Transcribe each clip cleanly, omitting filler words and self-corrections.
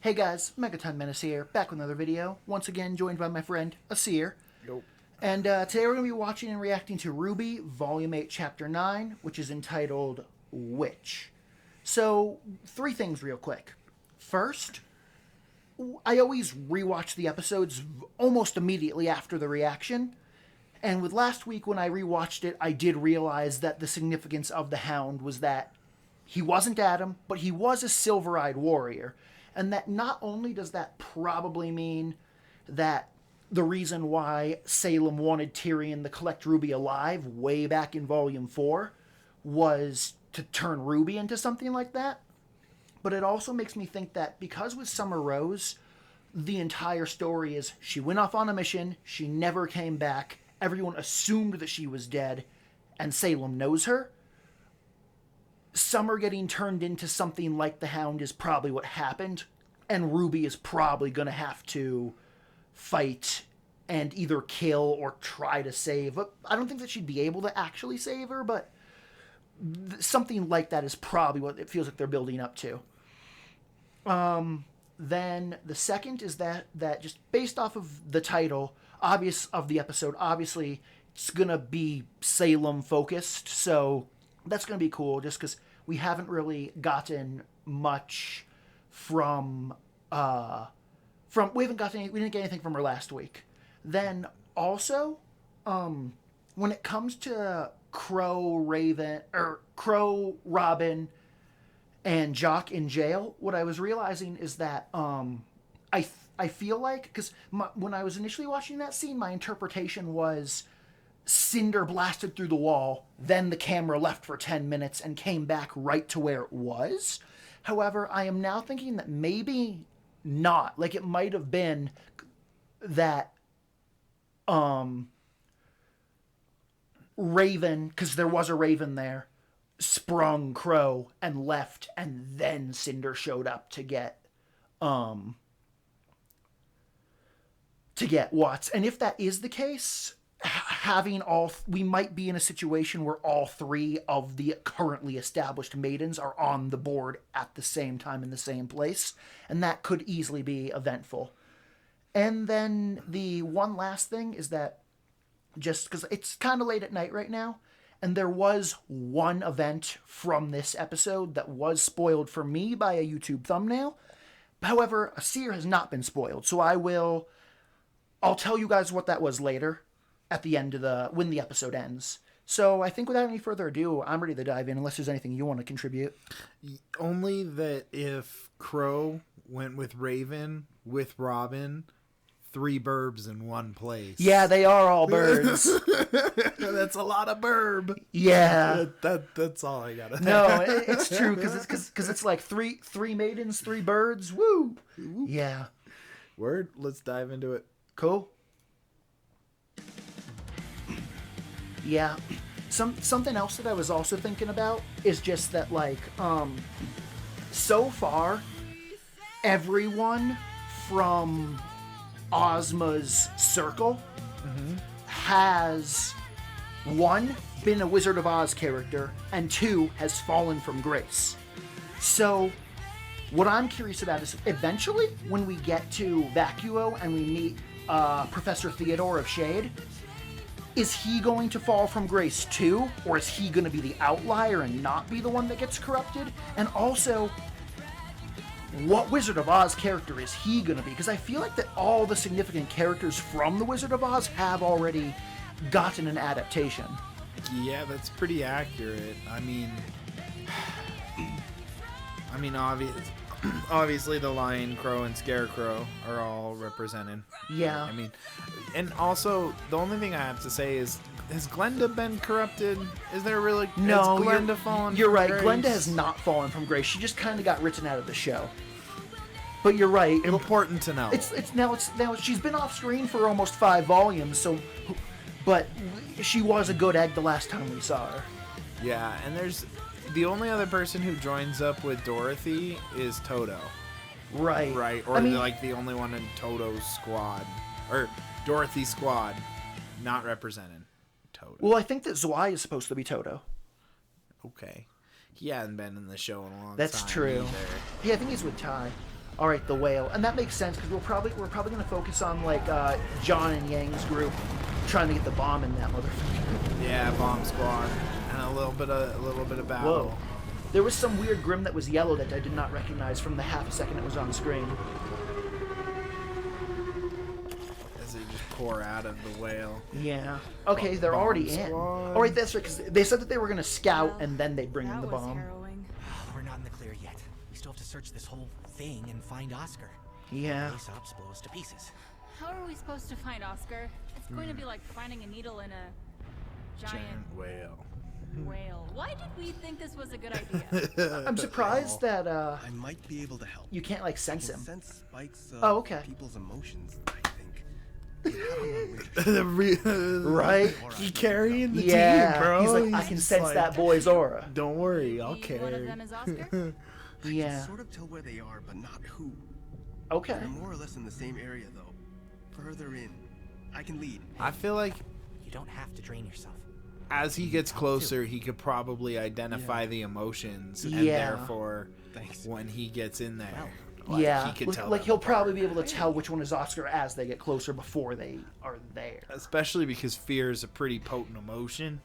Hey guys, Megaton Menace here, back with another video. Once again, joined by my friend, Asir. Nope. And today we're going to be watching and reacting to RWBY, Volume 8, Chapter 9, which is entitled Witch. So, three things real quick. First, I always rewatch the episodes almost immediately after the reaction. And with last week when I rewatched it, I did realize that the significance of the Hound was that he wasn't Adam, but he was a silver-eyed warrior. And that not only does that probably mean that the reason why Salem wanted Tyrion to collect Ruby alive way back in Volume 4 was to turn Ruby into something like that. But it also makes me think that because with Summer Rose, the entire story is she went off on a mission, she never came back, everyone assumed that she was dead, and Salem knows her. Summer getting turned into something like the Hound is probably what happened, and Ruby is probably going to have to fight and either kill or try to save. But I don't think that she'd be able to actually save her, but something like that is probably what it feels like they're building up to. Then the second is that just based off of the title of the episode, obviously it's going to be Salem focused, so that's going to be cool just because we haven't really gotten much from we didn't get anything from her last week. Then also, when it comes to Crow, Robin, and Jock in jail, what I was realizing is that I feel like, because when I was initially watching that scene, my interpretation was Cinder blasted through the wall, then the camera left for 10 minutes and came back right to where it was. However, I am now thinking that maybe not. Like, it might have been that Raven, because there was a Raven there, sprung Crow and left, and then Cinder showed up to get Watts. And if that is the case, we might be in a situation where all three of the currently established maidens are on the board at the same time in the same place, and that could easily be eventful. And then the one last thing is that, just because it's kind of late at night right now, and there was one event from this episode that was spoiled for me by a YouTube thumbnail. However, Asir has not been spoiled, so I'll tell you guys what that was later at the end of when the episode ends. So I think without any further ado, I'm ready to dive in, unless there's anything you want to contribute. Only that if Crow went with Raven, with Robin, 3 burbs in one place. Yeah, they are all birds. That's a lot of burb. Yeah. That's all I gotta. No, it's true, because it's like three maidens, 3 birds. Woo! Yeah. Word. Let's dive into it. Cool. Yeah. Something else that I was also thinking about is just that, like, so far, everyone from Ozma's circle has, 1, been a Wizard of Oz character, and 2, has fallen from grace. So what I'm curious about is, eventually, when we get to Vacuo and we meet Professor Theodore of Shade, is he going to fall from grace too? Or is he going to be the outlier and not be the one that gets corrupted? And also, what Wizard of Oz character is he going to be? Because I feel like that all the significant characters from the Wizard of Oz have already gotten an adaptation. Yeah, that's pretty accurate. I mean, obviously the Lion, Crow, and Scarecrow are all represented. Yeah. I mean, and also, the only thing I have to say is, has Glenda been corrupted? Is there really... No, has Glenda fallen you're from right. grace? Glenda has not fallen from grace. She just kind of got written out of the show. But you're right. Important to know. It's now she's been off screen for almost 5 volumes, so... But she was a good egg the last time we saw her. Yeah, and there's... The only other person who joins up with Dorothy is Toto. Right. Right, or like the only one in Toto's squad. Or Dorothy's squad. Not represented. Toto. Well, I think that Zwei is supposed to be Toto. Okay. He hadn't been in the show in a long time. That's true. Either. Yeah, I think he's with Ty. All right, the whale, and that makes sense because we're probably going to focus on like John and Yang's group trying to get the bomb in that motherfucker. Yeah, bomb squad, and a little bit of battle. Whoa. There was some weird Grim that was yellow that I did not recognize from the half a second it was on screen. As they just pour out of the whale. Yeah. Okay, they're already in. All right, that's right, because they said that they were going to scout and then they'd bring in the bomb. Harrowing. We're not in the clear yet. We still have to search this whole thing and find Oscar. Yeah. Aesop's blow us to pieces. How are we supposed to find Oscar? It's going to be like finding a needle in a giant whale. whale. Why did we think this was a good idea? I'm surprised that I might be able to help. you can't like sense I can him. sense spikes of Oh, okay. people's emotions, I think. You have a long way to Right? He's carrying the Yeah. team, bro. He's like, I can just sense like, that boy's aura. Don't worry, I'll Maybe one of carry. them is Oscar? I Yeah. can sort of tell where they are, but not who. Okay. They're more or less in the same area, though. Further in. I can lead. I feel like You don't have to drain yourself. as he gets closer, he could probably identify the emotions, and Yeah. therefore, Thanks. when he gets in there, Yeah. he could tell Like them he'll apart. probably be able to tell which one is Oscar as they get closer before they are there. Especially because fear is a pretty potent emotion,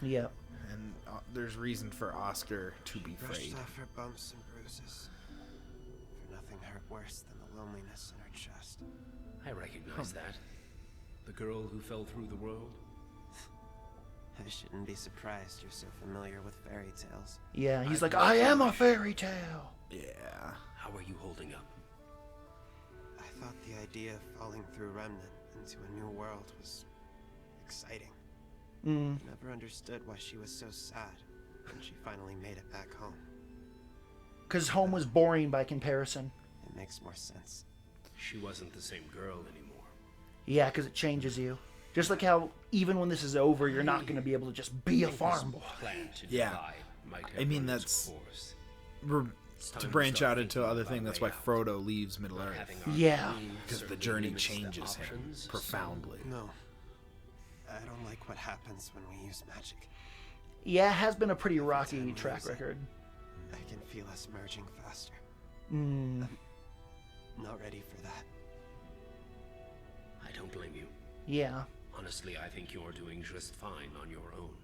Yeah. and there's reason for Oscar to be Brushed afraid. off her bumps and bruises. For nothing hurt worse than the loneliness in her chest. I recognize that. The girl who fell through the world. I shouldn't be surprised you're so familiar with fairy tales. Yeah. He's like, I am a fairy tale. Yeah. How are you holding up? I thought the idea of falling through Remnant into a new world was exciting. Mm. I never understood why she was so sad when she finally made it back home. Because home was boring by comparison. It makes more sense. She wasn't the same girl anymore. Yeah, because it changes you. Just like how even when this is over, you're not going to be able to just be a farm boy. Plan to Yeah. divide might have I mean, run its that's- course. To branch out into other things, that's why Frodo leaves Middle Not Earth. having our Yeah. queen Because the certainly journey limits the changes him options, so- profoundly. No. I don't like what happens when we use magic. Yeah, it has been a pretty rocky track record. I can feel us merging faster. Mm. Not ready for that. I don't blame you. Yeah. Honestly, I think you're doing just fine on your own.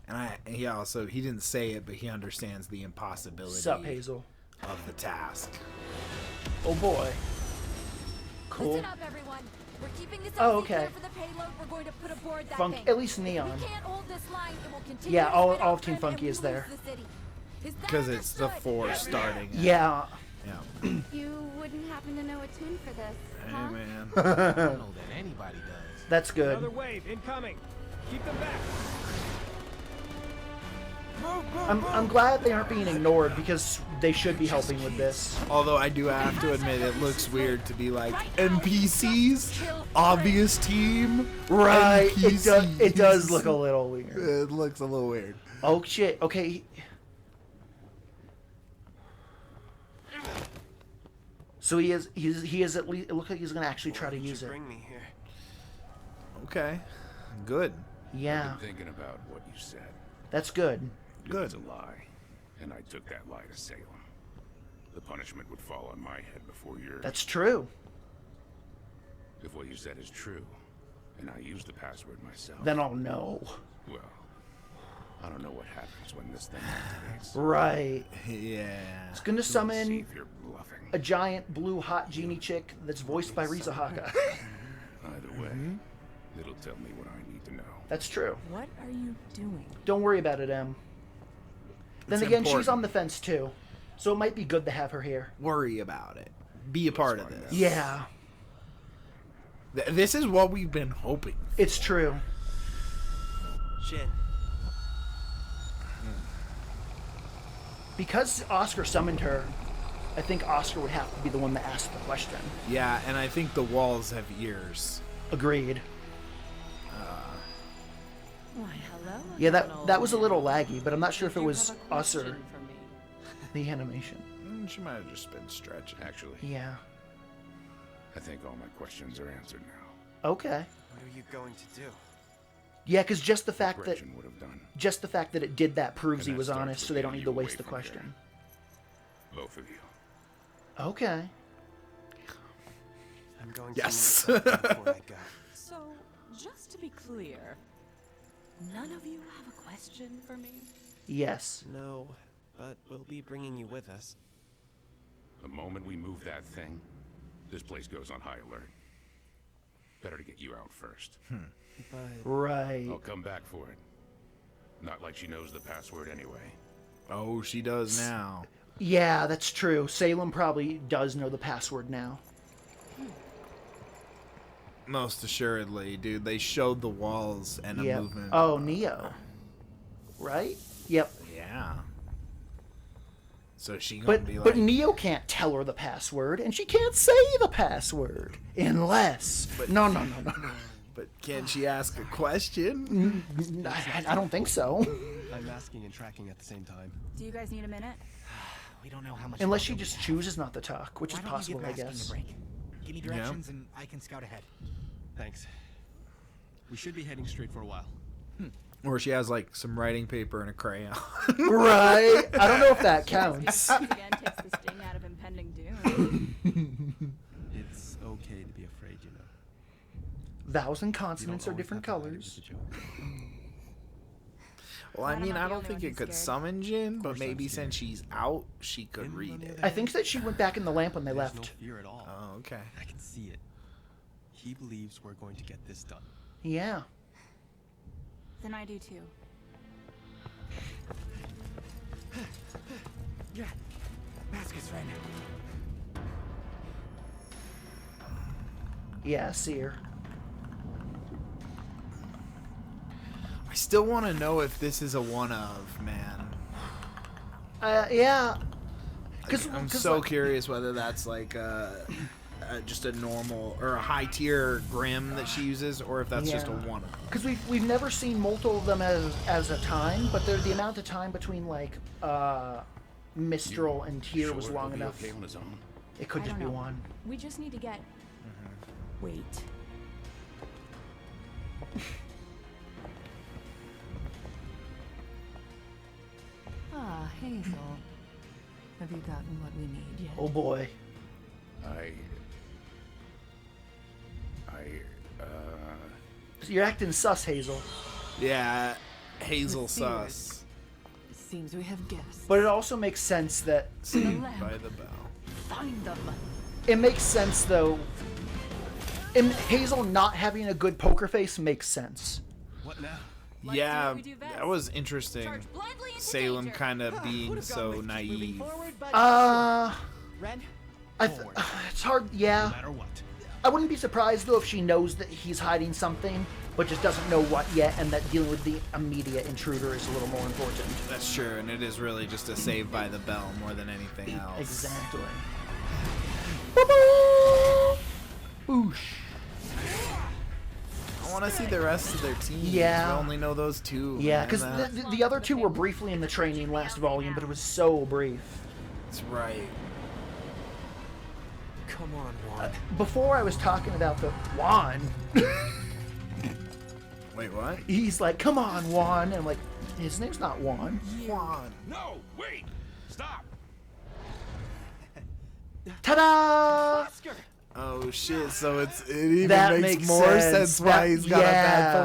And he didn't say it, but he understands the impossibility Sup, Hazel? of the task. Oh boy. Cool. Listen up, everyone. We're keeping this Oh, up okay. for the payload. We're going to put aboard that Funk, thing. at least If Neon. we can't hold this line, it will continue Yeah, to all spin out of Team and Funky we is there. lose the city. Is that Because it's the understood? Force starting it. Yeah. Yeah. You wouldn't happen to know a tune for this, huh? Hey, man. I don't know that anybody does. That's good. Another wave incoming. Keep them back. I'm glad they aren't being ignored because they should be helping with this. Although I do have to admit, it looks weird to be like NPCs, obvious team, Right. NPCs. It does look a little weird. It looks a little weird. Oh shit. Okay. So he is at least. It looks like he's gonna actually try to Why did use you it. bring me here? Okay, good. Yeah, Thinking about what you said. that's good. Good. It's a lie, and I took that lie to Salem. The punishment would fall on my head before yours. That's true. If what you said is true, and I used the password myself, Then I'll know. well, I don't know what happens when this thing activates. Right. Yeah. It's gonna We'll see summon if you're bluffing. a giant blue hot genie chick that's voiced by Riza Haka. Either way, it'll tell me what I need to know. That's true. What are you doing? Don't worry about it, Em. Then It's again, she's important. on the fence too, so it might be good to have her here. Worry about it. Be a part of find this. out. Yeah, This is what we've been hoping. it's true. Jin. Because Oscar summoned her, I think Oscar would have to be the one that asked the question. Yeah, and I think the walls have ears. Agreed. Why, hello. Yeah, little that was a little man. laggy, but I'm not sure if it You was have a us or question for me. the animation. She might have just been stretching. Actually, Yeah. I think all my questions are answered now. Okay. What are you going to do? Yeah, because just the fact that Gretchen would have done. it did that proves And he that was starts honest, with so they don't getting need to you away waste the from here. question. Both of you. Okay. I'm going Yes. to meet something before I go. So, just to be clear, none of you have a question for me? Yes. No, but we'll be bringing you with us. The moment we move that thing, this place goes on high alert. Better to get you out first. But Right. I'll come back for it. Not like she knows the password anyway. Oh, she does now. Yeah, that's true. Salem probably does know the password now. Most assuredly, dude. They showed the walls and a Yep. movement. Oh, Neo. Right? Yep. Yeah. So she gonna But be like, but Neo can't tell her the password, and she can't say the password unless. No. but can she ask a question? I don't think so. I'm masking and tracking at the same time. Do you guys need a minute? We don't know how much. Unless she longer we just have. chooses not to talk, which Why is don't you possible, give I masking guess. a break? Give me directions and I can scout ahead. Thanks. We should be heading straight for a while. Or she has like some writing paper and a crayon. Right? I don't know if that counts. Again takes the sting out of impending doom. It's okay to be afraid, you know. Vowels and You don't consonants are always different have to hide it with colors. a joke. Well, I Glad I'm mean, not I the don't only think one it who's could scared. summon Jin, but course I'm maybe scared. since she's out, she could Him, read on the it. other I think that she went back in the lamp when they There's left. no fear at all. Oh, okay. I can see it. He believes we're going to get this done. Yeah. Then I do too. Yeah. Mask is right now. Yeah, I see her. I still want to know if this is a one of, man. Yeah. I'm so curious whether that's like just a normal or a high tier Grim that she uses, or if that's just a Yeah. one of. Because we've never seen multiple of them as a time, but the amount of time between like Mistral and Tyr was Sure long he'll be enough. okay on his own? It could I just don't be know. one. We just need to get. Wait. Ah, Hazel. Have you gotten what we need yet? Oh boy. So you're acting sus, Hazel. Yeah, Hazel Let's see it. sus. Seems we have guests. But it also makes sense that Saved by the bell. Find them. it makes sense though. And Hazel not having a good poker face makes sense. What now? Let's do Yeah, what we do best. that was interesting. Charge blindly into Salem danger. kind of being so naive. Ren, It's hard. Yeah. No matter what. I wouldn't be surprised though if she knows that he's hiding something, but just doesn't know what yet, and that dealing with the immediate intruder is a a little more important. That's true, and it is really just a save by the bell more than anything else. Exactly. Boosh. I want to see the rest of their team. Yeah. We only know those two. Yeah, man. because the other two were briefly in the training last volume, but it was so brief. That's right. come on, Juan. Before I was talking about the Juan, Wait, what? he's like, "Come on, Juan," and I'm like, "His name's not Juan." Juan. No, wait! Stop! Ta-da! Oh shit! So it even That makes makes more sense. sense why That- he's got yeah. a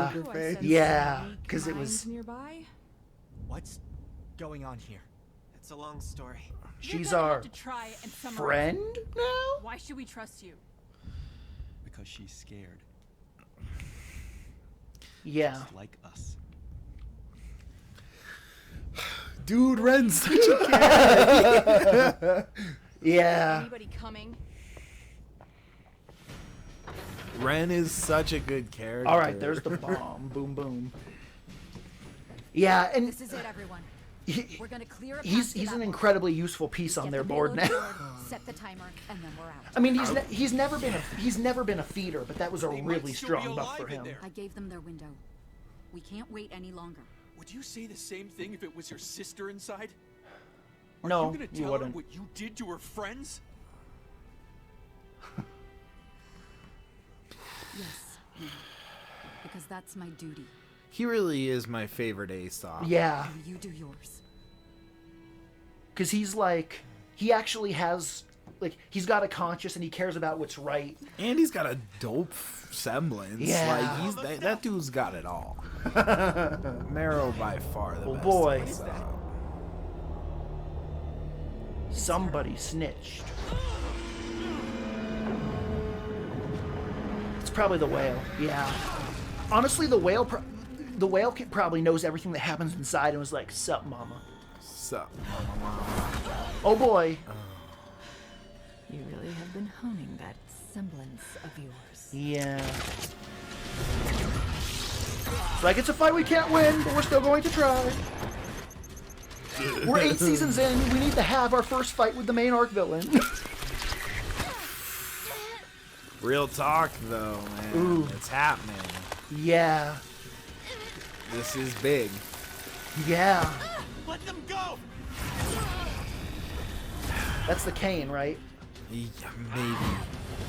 bad Oh, poker I face. sense Yeah, unique 'cause it minds was- nearby. What's going on here? It's a long story. She's You're gonna our have to try and summarize. friend now. Why should we trust you? Because she's scared. Yeah. Just like us. Dude, Ren's such a Yeah. Anybody coming? Ren is such a good character. All right, there's the bomb. Boom, boom. Yeah, and This is it, everyone. he, We're gonna clear a path he's to an that wall. incredibly useful piece on Get their the board payload now. board, set the timer, and then we're out. I mean, he's never been a feeder, but that was a really strong buff for him. I gave them their window. We can't wait any longer. Would you say the same thing if it was your sister inside? No, you gonna you tell her wouldn't. what you did to her friends? Yes. Because that's my duty. He really is my favorite Aesop. Yeah, And you do yours. because he's like, he actually has, like, he's got a conscience and he cares about what's right. And he's got a dope semblance. Yeah. Like, that dude's got it all. Marrow by far the best. Boy. of the setup. Somebody snitched. It's probably the whale. Yeah. Honestly, the whale probably knows everything that happens inside and was like, "Sup, mama." Sup, mama. Oh boy. You really have been honing that semblance of yours. Yeah. It's like, it's a fight we can't win, but we're still going to try. We're 8 seasons in. We need to have our first fight with the main arc villain. Real talk, though, man. Ooh. It's happening. Yeah. This is big. Yeah. Let them go! That's the cane, right? Yeah, maybe.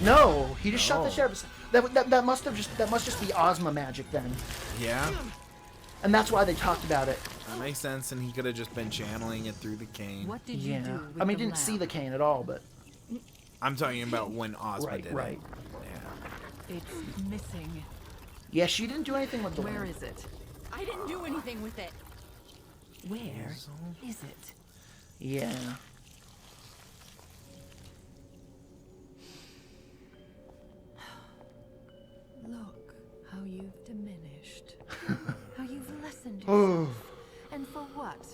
No, he just shot the sheriff. That must just be Ozma magic then. Yeah. And that's why they talked about it. That makes sense, and he could have just been channeling it through the cane. What did you do with I mean, the didn't see lab? the cane at all, but I'm talking about when Ozma did right. it. Yeah. It's missing. Yeah, she didn't do anything with the Where lamp. is it? I didn't do anything with it. Where is it? Yeah. Look how you've diminished. How you've lessened yourself. And for what?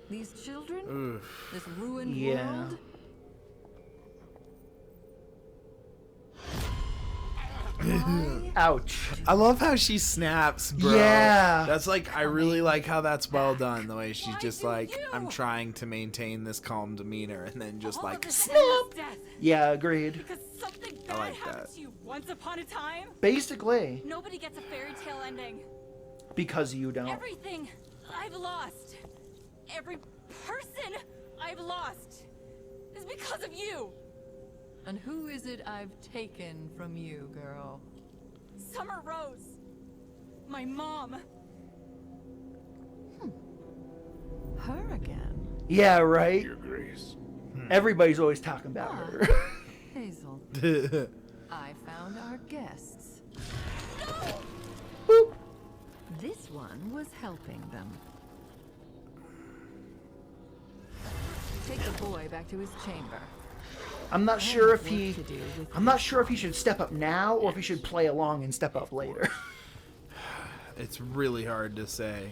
These children? This ruined Yeah. world? Ouch. I love how she snaps, bro. Yeah. That's like, I really like how that's well done. The way she's just like, I'm trying to maintain this calm demeanor, and then just like, Snap! Death. Yeah, agreed. Because something I bad like happened that. to you once upon a time. Basically, Nobody gets a fairy tale ending. because you don't. Everything I've lost, every person I've lost, is because of you. And who is it I've taken from you, girl? Summer Rose, my mom. Her again? Yeah, right? Your Grace. Everybody's always talking about her. Hazel. I found our guests. Boop. This one was helping them. Take the boy back to his chamber. I'm not sure if Work he. to do with I'm not sure if he should step up now or if he should play along and step up later. it's really hard to say.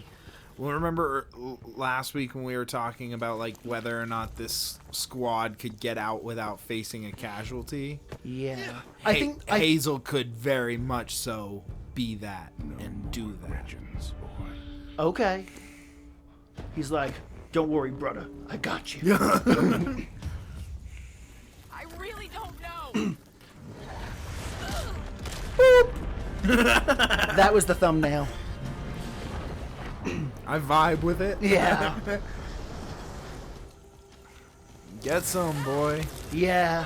Well, remember last week when we were talking about like whether or not this squad could get out without facing a casualty? Yeah. I think Hazel could very much so be that and do that. Legends, boy. Okay. He's like, don't worry, brother. I got you. I really don't know. That was the thumbnail. I vibe with it. Yeah. Get some, boy. Yeah.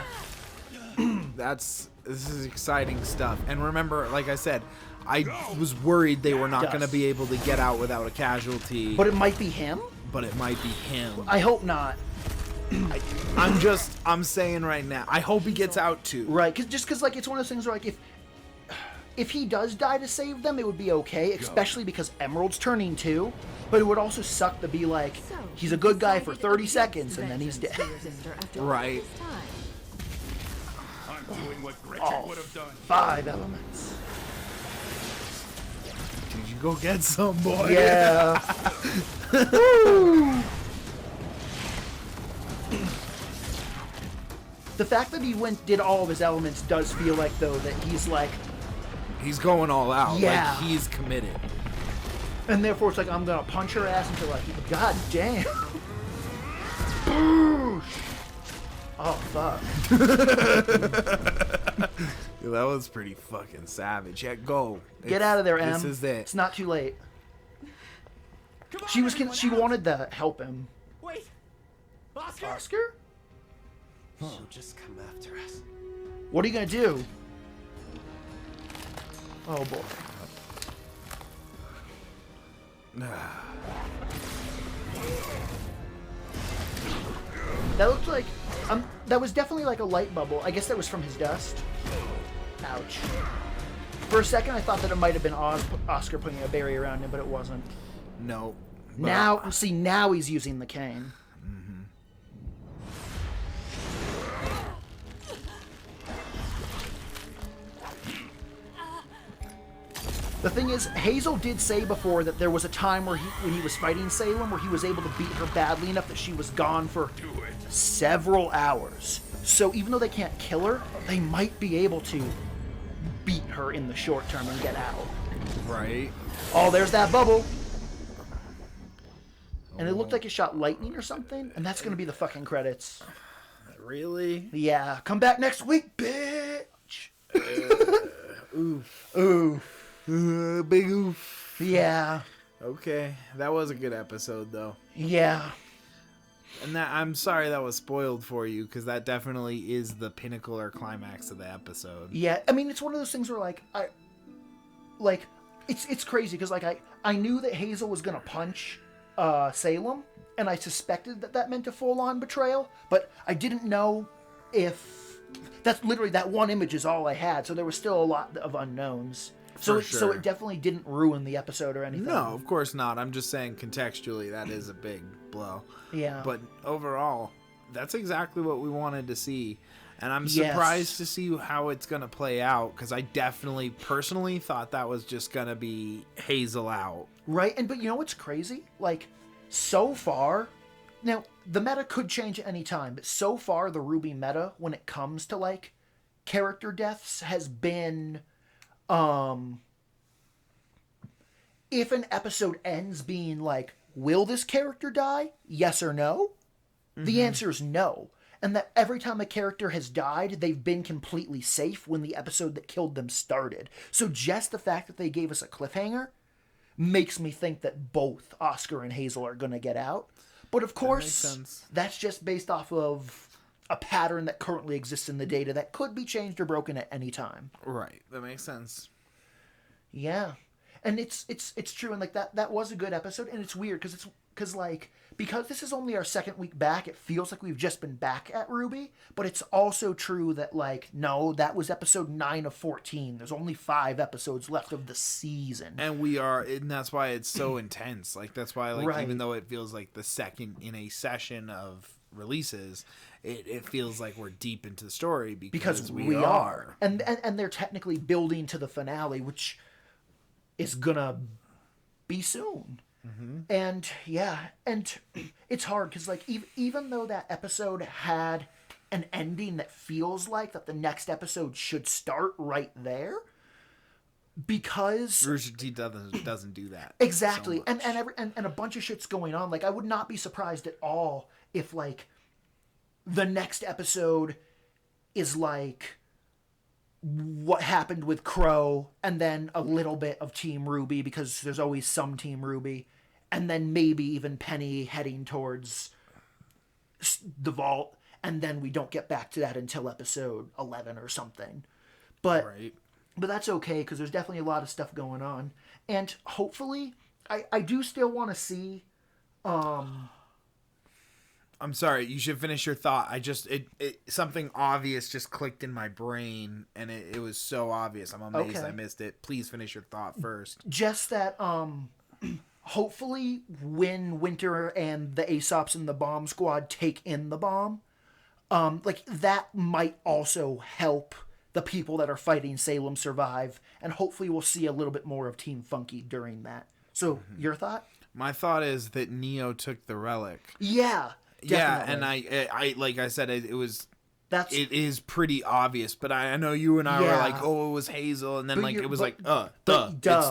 This is exciting stuff. And remember, like I said, I was worried they were not going to be able to get out without a casualty. But it might be him? But it might be him. I hope not. I'm saying right now, I hope he gets out too. Right, because like it's one of those things where like if he does die to save them, it would be okay, especially because Emerald's turning too. But it would also suck to be like he's a good guy for 30 seconds and then he's dead. Right. I'm doing what Gretchen would have done. 5 elements. Did you go get some, boy? Yeah. The fact that he did all of his elements does feel like though that he's like he's going all out. Yeah. Like he's committed. And therefore it's like I'm gonna punch her ass until like god damn. Oh fuck. Dude, that was pretty fucking savage. Yeah, go. Get out of there, Em. This is it. It's not too late. She wanted to help him. Wait, Oscar. Oscar? She'll just come after us. What are you gonna do? Oh boy. That looks like That was definitely like a light bubble. I guess that was from his dust. Ouch. For a second, I thought that it might have been Oscar putting a berry around him, but it wasn't. No. Now he's using the cane. The thing is, Hazel did say before that there was a time where when he was fighting Salem, where he was able to beat her badly enough that she was gone for several hours. So even though they can't kill her, they might be able to beat her in the short term and get out. Right. Oh, there's that bubble. And it looked like it shot lightning or something, and that's going to be the fucking credits. Really? Yeah. Come back next week, bitch. Oof. Oof. Big oof. Yeah. Okay. That was a good episode, though. Yeah. And I'm sorry that was spoiled for you, because that definitely is the pinnacle or climax of the episode. Yeah. I mean, it's one of those things where, it's crazy, because, I knew that Hazel was going to punch Salem, and I suspected that meant a full-on betrayal, but I didn't know if... That's literally, that one image is all I had, so there was still a lot of unknowns. So it definitely didn't ruin the episode or anything. No, of course not. I'm just saying contextually that is a big blow. Yeah. But overall, that's exactly what we wanted to see. And I'm surprised to see how it's going to play out, because I definitely, personally, thought that was just going to be Hazel out. Right, but you know what's crazy? So far, now, the meta could change at any time, but so far, the RWBY meta, when it comes to, character deaths, has been... if an episode ends being will this character die? Yes or no? Mm-hmm. The answer is no. And that every time a character has died, they've been completely safe when the episode that killed them started. So just the fact that they gave us a cliffhanger makes me think that both Oscar and Hazel are going to get out. But of course, that's just based off of a pattern that currently exists in the data that could be changed or broken at any time. Right. That makes sense. Yeah. And it's true, and that was a good episode, and it's weird because because this is only our second week back, it feels like we've just been back at RWBY, but it's also true that no, that was episode 9 of 14. There's only 5 episodes left of the season. And that's why it's so intense. That's why right. Even though it feels like the second in a session of releases, it feels like we're deep into the story because we are. And they're technically building to the finale, which is gonna be soon. Mm-hmm. And it's hard because even though that episode had an ending that feels like that the next episode should start right there, because Rooster Teeth doesn't do that exactly. So and a bunch of shit's going on. I would not be surprised at all if the next episode is what happened with Crow, and then a little bit of Team RWBY, because there's always some Team RWBY, and then maybe even Penny heading towards the vault, and then we don't get back to that until episode 11 or something. But that's okay, because there's definitely a lot of stuff going on, and hopefully, I do still want to see... I'm sorry, you should finish your thought. Something obvious just clicked in my brain, and it was so obvious. I'm amazed I missed it. Please finish your thought first. Just that, hopefully when Winter and the Aesops and the bomb squad take in the bomb, that might also help the people that are fighting Salem survive, and hopefully we'll see a little bit more of Team Funky during that. So, your thought? My thought is that Neo took the relic. Yeah. Definitely. Yeah, and I like I said, it is pretty obvious, but I know you and I were like, oh, it was Hazel, and then it was it's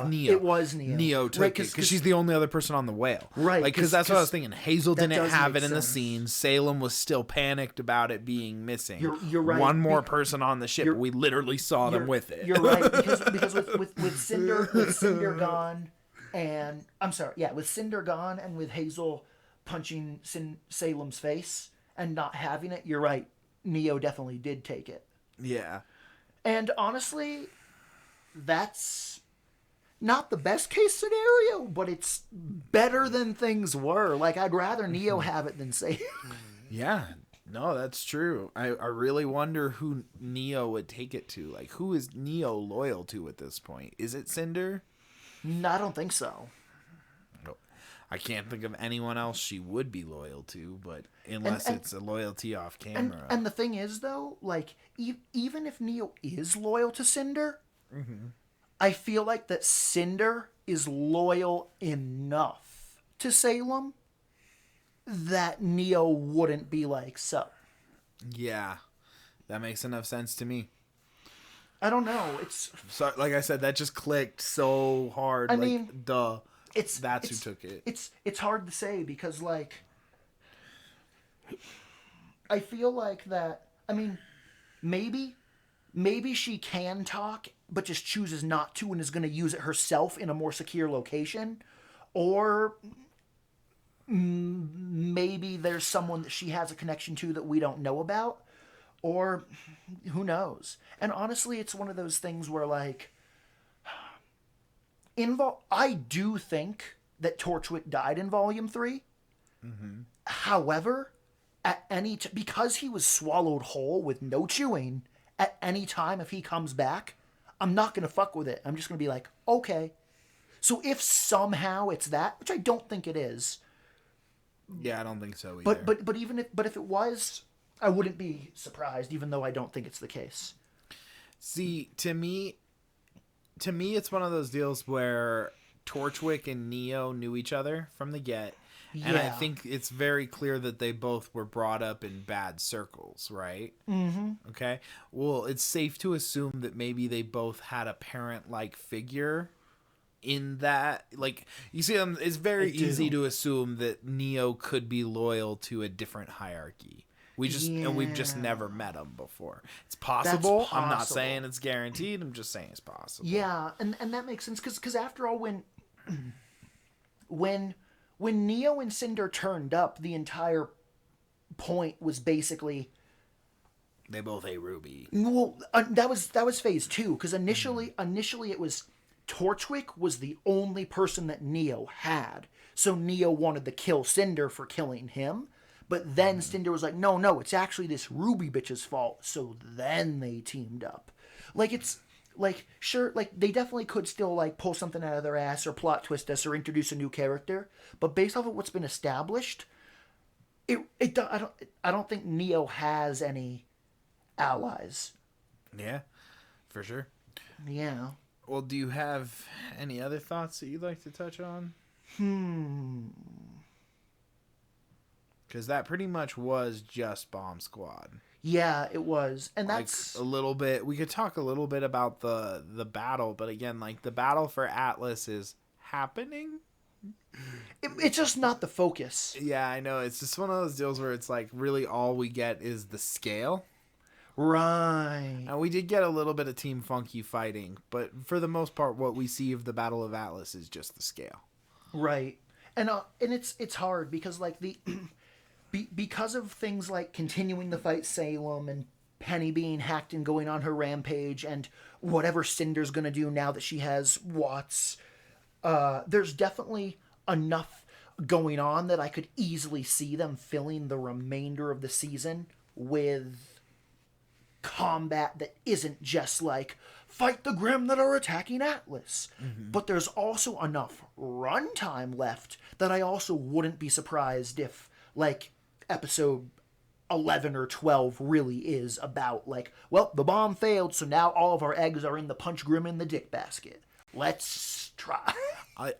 Neo. It was Neo. Neo took it because she's the only other person on the whale. Right. Because that's what I was thinking. Hazel didn't have it in the scene. Salem was still panicked about it being missing. You're right. One more person on the ship. We literally saw them with it. You're right, because with Cinder gone, and with Cinder gone and with Hazel punching Salem's face and not having it, you're right. Neo definitely did take it. Yeah. And honestly, that's not the best case scenario, but it's better than things were. I'd rather Neo have it than Salem. Yeah, No, that's true. I really wonder who Neo would take it to. Like, who is Neo loyal to at this point? Is it Cinder? No, I don't think so. No. I can't think of anyone else she would be loyal to, but unless it's a loyalty off camera. And the thing is, though, like, even if Neo is loyal to Cinder, I feel like that Cinder is loyal enough to Salem that Neo wouldn't be like, so. Yeah, that makes enough sense to me. I don't know. It's so, like I said, that just clicked so hard. I like, mean, duh. That's who took it. It's hard to say because, like, I feel like that. I mean, maybe she can talk, but just chooses not to and is going to use it herself in a more secure location, or maybe there's someone that she has a connection to that we don't know about, or who knows. And honestly, it's one of those things where, like, I do think that Torchwick died in Volume 3. However, at because he was swallowed whole with no chewing, at any time if he comes back, I'm not going to fuck with it. I'm just going to be like, okay. So if somehow it's that, which I don't think it is. Yeah, I don't think so either. But even if it was, I wouldn't be surprised, even though I don't think it's the case. See, to me, it's one of those deals where Torchwick and Neo knew each other from the get. Yeah. And I think it's very clear that they both were brought up in bad circles, right? Mm-hmm. Okay. Well, it's safe to assume that maybe they both had a parent-like figure in that. Like, you see, it's very easy to assume that Neo could be loyal to a different hierarchy. We've just never met him before. It's possible. I'm not saying it's guaranteed. I'm just saying it's possible. Yeah, and that makes sense because after all, when Neo and Cinder turned up, the entire point was basically they both ate RWBY. Well, that was phase 2 because initially it was Torchwick was the only person that Neo had, so Neo wanted to kill Cinder for killing him. But then Cinder was like, no, it's actually this RWBY bitch's fault. So then they teamed up. Like, it's, like, sure, like, they definitely could still, like, pull something out of their ass or plot twist us or introduce a new character. But based off of what's been established, I don't think Neo has any allies. Yeah, for sure. Yeah. Well, do you have any other thoughts that you'd like to touch on? Because that pretty much was just Bomb Squad. Yeah, it was. And that's... Like, a little bit... We could talk a little bit about the battle, but again, like, the battle for Atlas is happening? It's just not the focus. Yeah, I know. It's just one of those deals where it's like, really all we get is the scale. Right. And we did get a little bit of Team Funky fighting, but for the most part, what we see of the Battle of Atlas is just the scale. Right. And it's hard because, like, because of things like continuing to fight Salem and Penny being hacked and going on her rampage and whatever Cinder's going to do now that she has Watts, there's definitely enough going on that I could easily see them filling the remainder of the season with combat that isn't just like, fight the Grimm that are attacking Atlas. Mm-hmm. But there's also enough runtime left that I also wouldn't be surprised if, like, episode 11 or 12 really is about, like, well, the bomb failed, so now all of our eggs are in the punch Grimm in the dick basket. Let's try.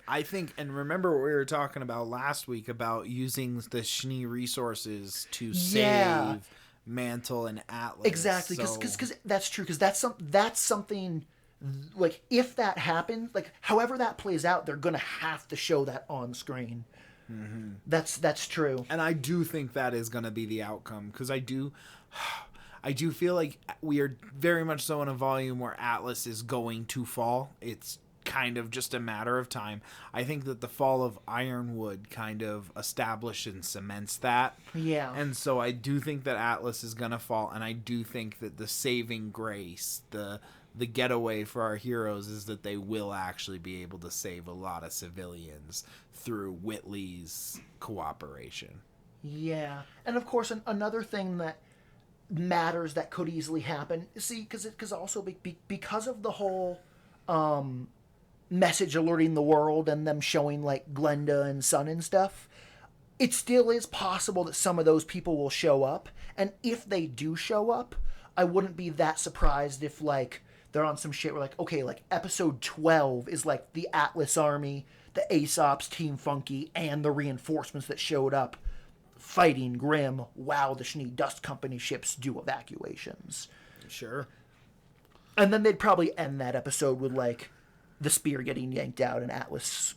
I think, and remember what we were talking about last week about using the Schnee resources to save Mantle and Atlas. Exactly, because that's true, because that's something, like, if that happens, like, however that plays out, they're going to have to show that on screen. Mm-hmm. That's true. And I do think that is going to be the outcome, because I do feel like we are very much so in a volume where Atlas is going to fall. It's kind of just a matter of time. I think that the fall of Ironwood kind of established and cements that. Yeah. And so I do think that Atlas is going to fall, and I do think that the saving grace, the getaway for our heroes is that they will actually be able to save a lot of civilians through Whitley's cooperation. Yeah, and of course, another thing that matters that could easily happen. See, because also because of the whole message alerting the world and them showing like Glenda and Sun and stuff, it still is possible that some of those people will show up. And if they do show up, I wouldn't be that surprised if like they're on some shit where like, okay, like episode 12 is like the Atlas Army, the Aesop's, Team Funky, and the reinforcements that showed up fighting Grimm while the Schnee Dust Company ships do evacuations. Sure. And then they'd probably end that episode with like the spear getting yanked out and Atlas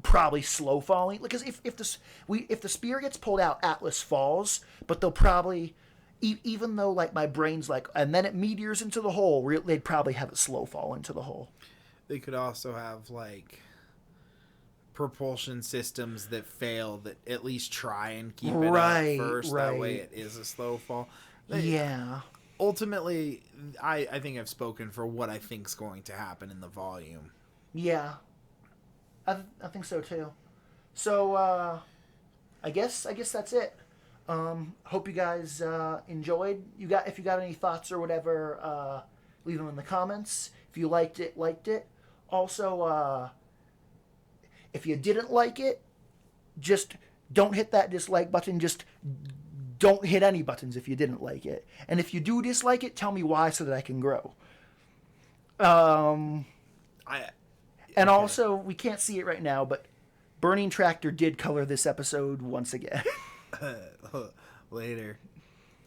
probably slow falling. Because if the spear gets pulled out, Atlas falls, but they'll probably, even though like my brain's like, and then it meteors into the hole, they'd probably have it slow fall into the hole. They could also have like propulsion systems that fail that at least try and keep it up first. Right. That way it is a slow fall. Yeah. Ultimately, I think I've spoken for what I think's going to happen in the volume. Yeah. I think so too. So I guess that's it. Hope you guys enjoyed. If you got any thoughts or whatever, leave them in the comments. If you liked it. Also, if you didn't like it, just don't hit that dislike button. Just don't hit any buttons if you didn't like it. And if you do dislike it, tell me why so that I can grow. And also, we can't see it right now, but Burning Tractor did color this episode once again. Later.